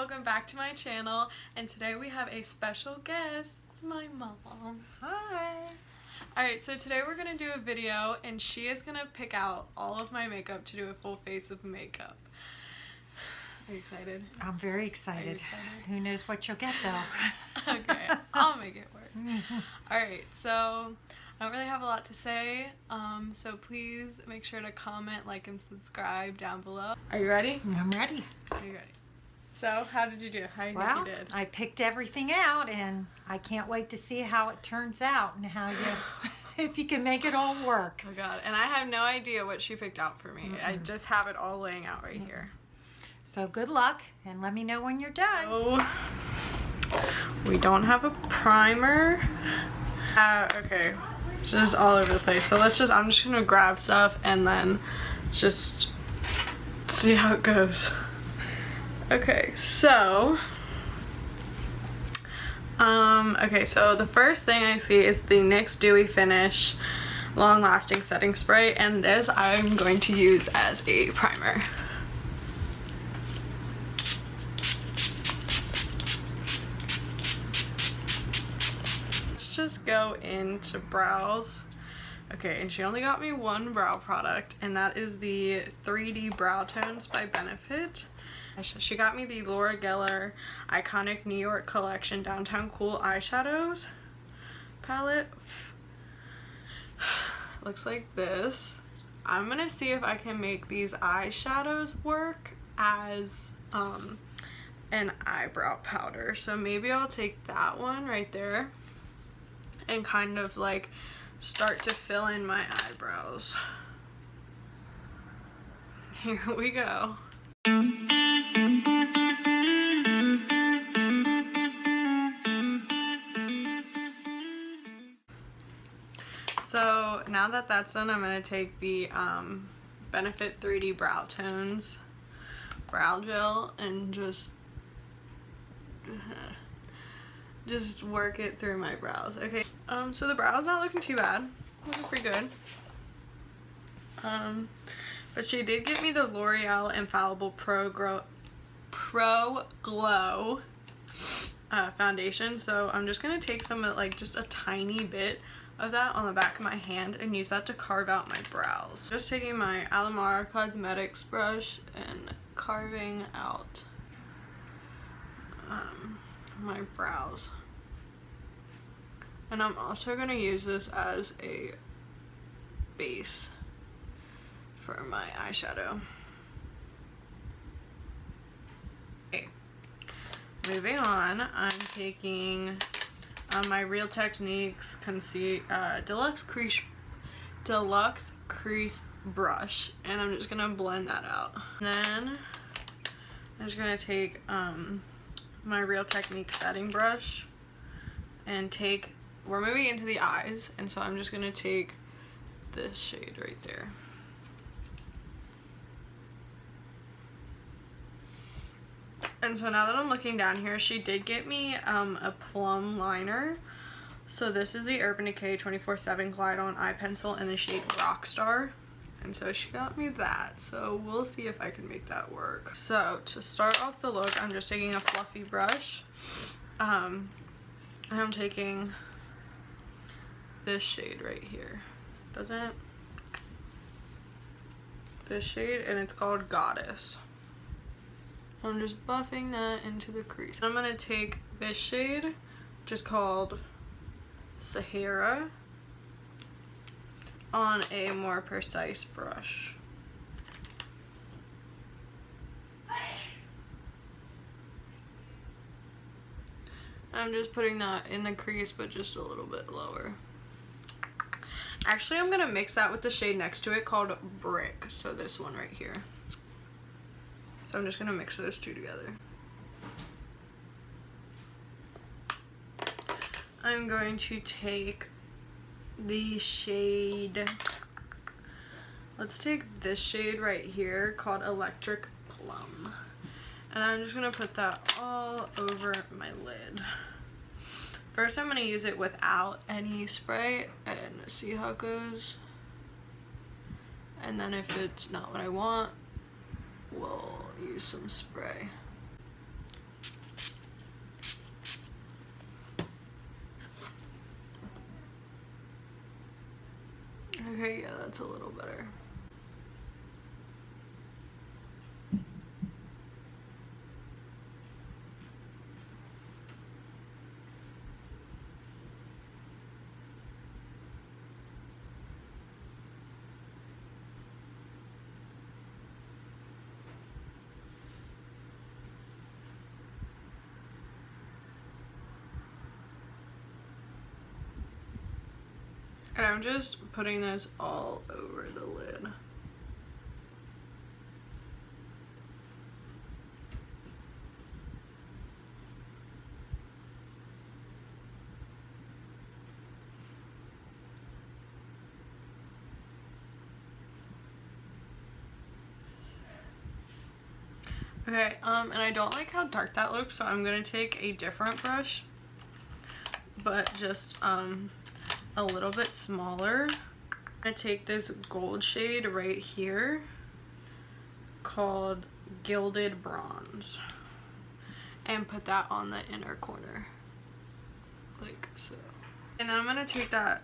welcome back to my channel, and today we have a special guest. It's my mom. Hi. Alright, so today we're going to do a video and she is going to pick out all of my makeup to do a full face of makeup. Are you excited? I'm very excited. Who knows what you'll get though. Okay, I'll make it work. Alright, so I don't really have a lot to say, so please make sure to comment, like, and subscribe down below. Are you ready? I'm ready. Are you ready? So, how did you do? How do you think you did? I picked everything out and I can't wait to see how it turns out and how you, if you can make it all work. Oh god, and I have no idea what she picked out for me. I just have it all laying out right here. So good luck and let me know when you're done. Oh, we don't have a primer. Okay, it's just all over the place. So I'm just gonna grab stuff and then just see how it goes. Okay, so so the first thing I see is the NYX Dewy Finish Long Lasting Setting Spray, and this I'm going to use as a primer. Let's just go into brows. Okay, and she only got me one brow product, and that is the 3D Browtones by Benefit. She got me the Loreal Iconic New York Collection Downtown Cool Eyeshadows palette. Looks like this. I'm gonna see if I can make these eyeshadows work as an eyebrow powder. So maybe I'll take that one right there and kind of like start to fill in my eyebrows. Here we go. So now that that's done, I'm going to take the Benefit 3D Browtones brow gel and just work it through my brows. Okay, so the brow's not looking too bad. Looking pretty good. But she did get me the L'Oreal Infallible Pro Glow foundation, so I'm just gonna take some, like, just a tiny bit of that on the back of my hand and use that to carve out my brows. Just taking my Alamara Cosmetics brush and carving out my brows. And I'm also gonna use this as a base for my eyeshadow. Okay, moving on, I'm taking my Real Techniques Deluxe Crease brush, and I'm just gonna blend that out. And then I'm just gonna take my Real Techniques setting brush and we're moving into the eyes, and so I'm just gonna take this shade right there. And so now that I'm looking down here, she did get me a plum liner. So this is the Urban Decay 24/7 Glide On Eye Pencil in the shade Rockstar. And so she got me that. So we'll see if I can make that work. So to start off the look, I'm just taking a fluffy brush. And I'm taking this shade right here. This shade, and it's called Goddess. I'm just buffing that into the crease. I'm gonna take this shade, which is called Sahara, on a more precise brush. I'm just putting that in the crease, but just a little bit lower. Actually, I'm gonna mix that with the shade next to it called Brick, so this one right here. So I'm just gonna mix those two together. I'm going to take the shade, let's take this shade right here called Electric Plum. And I'm just gonna put that all over my lid. First, I'm gonna use it without any spray and see how it goes. And then if it's not what I want, we'll use some spray. Okay, yeah, that's a little better. And I'm just putting this all over the lid. Okay, and I don't like how dark that looks, so I'm gonna take a different brush, but just a little bit smaller. I take this gold shade right here called Gilded Bronze and put that on the inner corner like so. And then I'm gonna take that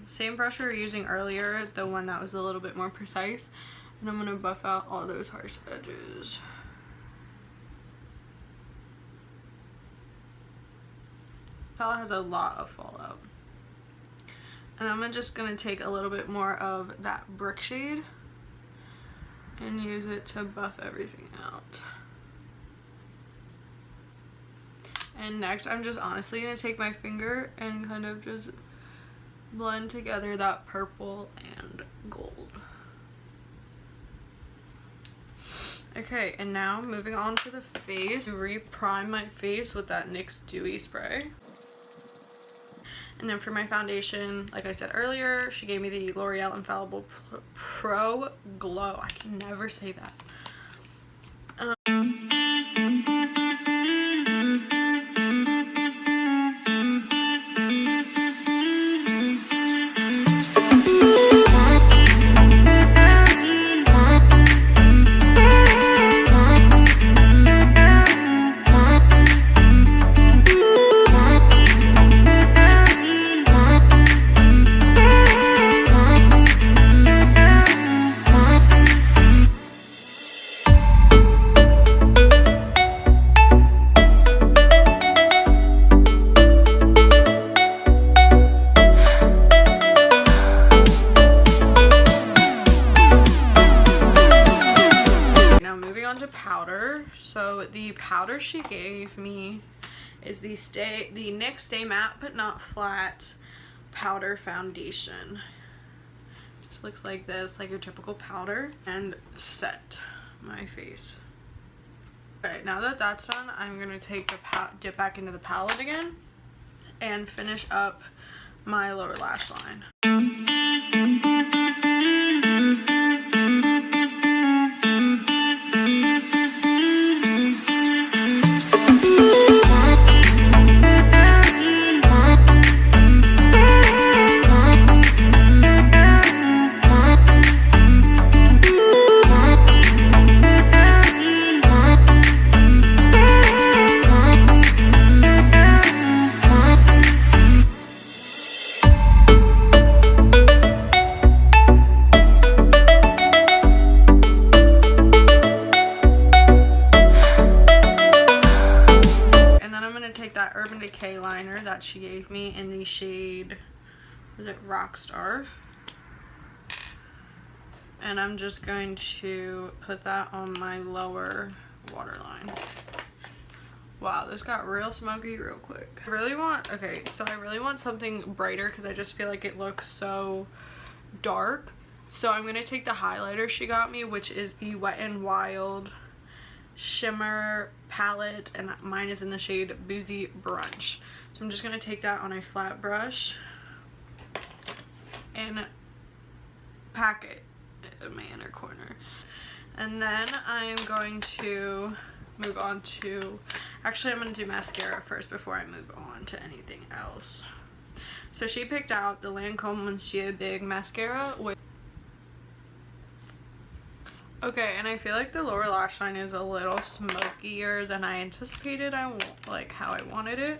same brush we were using earlier, the one that was a little bit more precise, and I'm gonna buff out all those harsh edges. Palette has a lot of fallout. And I'm just going to take a little bit more of that brick shade and use it to buff everything out. And next I'm just honestly going to take my finger and kind of just blend together that purple and gold. Okay, and now moving on to the face, to re-prime my face with that NYX Dewy spray. And then for my foundation, like I said earlier, she gave me the L'Oreal Infallible Pro Glow. I can never say that. So the powder she gave me is the NYX Stay Matte But Not Flat powder foundation. Just looks like this, like your typical powder, and set my face. Alright, now that that's done, I'm gonna take the dip back into the palette again and finish up my lower lash line. Decay liner that she gave me in the shade, was it Rockstar? And I'm just going to put that on my lower waterline. Wow, this got real smoky real quick. I really want something brighter because I just feel like it looks so dark. So I'm gonna take the highlighter she got me, which is the Wet n Wild Shimmer palette, and mine is in the shade Boozy Brunch. So I'm just going to take that on a flat brush and pack it in my inner corner. And then I'm going to move on to, actually I'm going to do mascara first before I move on to anything else. So she picked out the Lancome Mousier Big Mascara with okay, and I feel like the lower lash line is a little smokier than I anticipated. I won't like how I wanted it.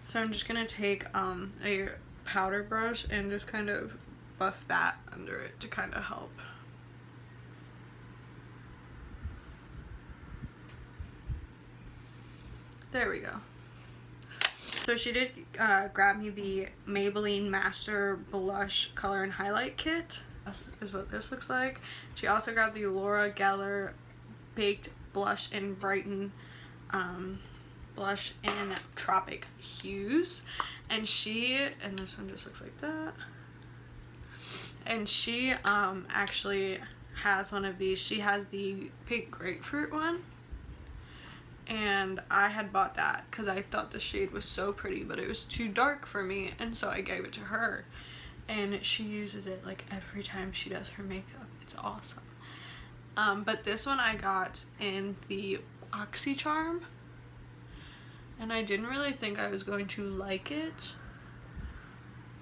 So I'm just gonna take a powder brush and just kind of buff that under it to kind of help. There we go. So she did grab me the Maybelline Master Blush Color and Highlight Kit. This is what this looks like. She also grabbed the Laura Geller Baked Blush and Brighten Blush in Tropic Hues. And this one just looks like that. And she actually has one of these. She has the pink grapefruit one. And I had bought that because I thought the shade was so pretty, but it was too dark for me, and so I gave it to her. And she uses it like every time she does her makeup. It's awesome. But this one I got in the BoxyCharm, and I didn't really think I was going to like it,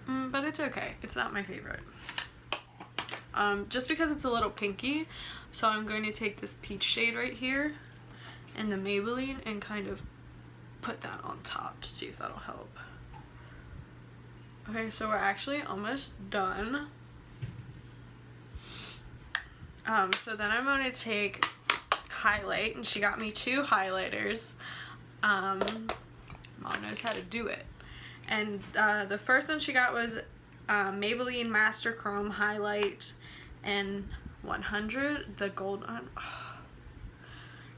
but it's okay. It's not my favorite. Just because it's a little pinky, so I'm going to take this peach shade right here and the Maybelline and kind of put that on top to see if that'll help. Okay, so we're actually almost done. So then I'm going to take highlight, and she got me 2 highlighters. Mom knows how to do it. And the first one she got was Maybelline Master Chrome Highlight in 100, the gold one. Oh.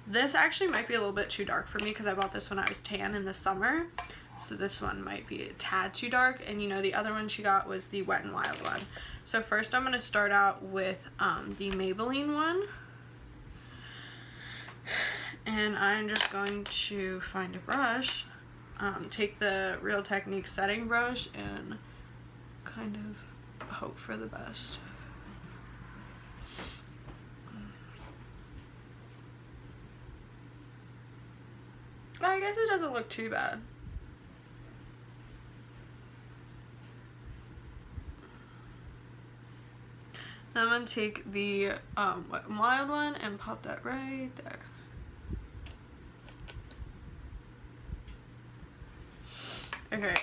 This actually might be a little bit too dark for me because I bought this when I was tan in the summer. So this one might be a tad too dark. And you know, the other one she got was the Wet n Wild one. So first I'm going to start out with the Maybelline one. And I'm just going to find a brush, take the Real Techniques setting brush, and kind of hope for the best. I guess it doesn't look too bad. Now I'm going to take the Wet n Wild one and pop that right there. Okay,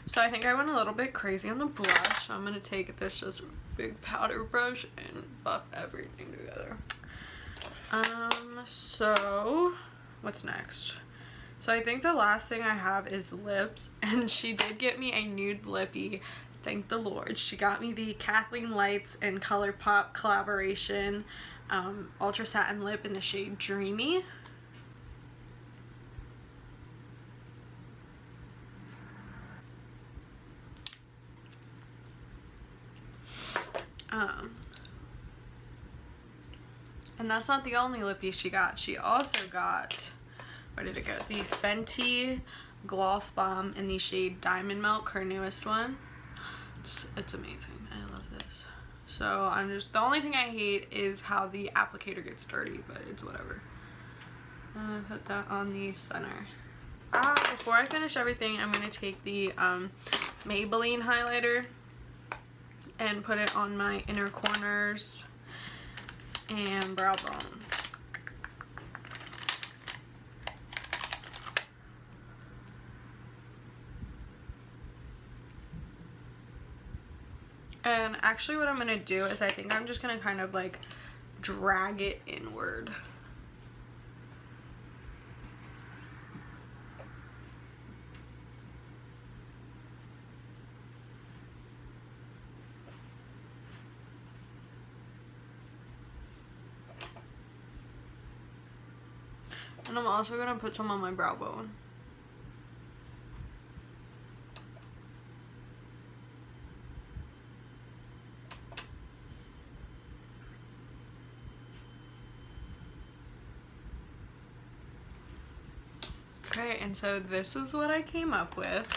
so I think I went a little bit crazy on the blush. So I'm going to take this just big powder brush and buff everything together. So what's next? So I think the last thing I have is lips, and she did get me a nude lippy. Thank the Lord. She got me the KathleenLights and Colourpop collaboration Ultra Satin Lip in the shade Dreamy. And that's not the only lippy she got. She also got, where did it go? The Fenty Gloss Bomb in the shade Diamond Milk, her newest one. It's amazing. I love this. So I'm just, the only thing I hate is how the applicator gets dirty, but it's whatever. Put that on the center. Before I finish everything, I'm going to take the Maybelline highlighter and put it on my inner corners and brow bone. And actually what I'm going to do is I think I'm just going to kind of like drag it inward. And I'm also going to put some on my brow bone. Okay, and so this is what I came up with.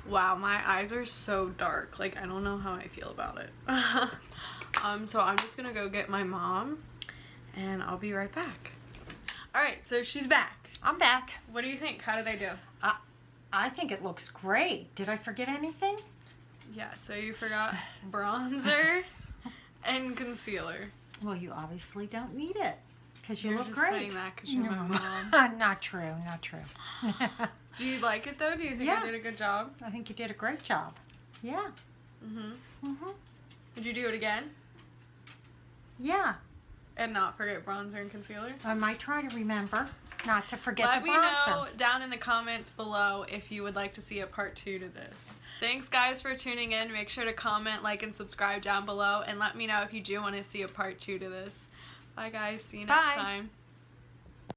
Wow, my eyes are so dark. Like, I don't know how I feel about it. So I'm just gonna go get my mom, and I'll be right back. Alright, so she's back. I'm back. What do you think? How did I do? I think it looks great. Did I forget anything? Yeah, so you forgot bronzer and concealer. Well, you obviously don't need it because you You're look just great. saying that because you're my mom. Not true, not true. Do you like it though? Do you think I did a good job? I think you did a great job. Yeah. Mm-hmm. Would you do it again? Yeah. And not forget bronzer and concealer? I might try to remember not to forget Let the me bronzer. know down in the comments below if you would like to see a part 2 to this. Thanks guys for tuning in. Make sure to comment, like, and subscribe down below, and let me know if you do want to see a part 2 to this. Bye guys. See you next time.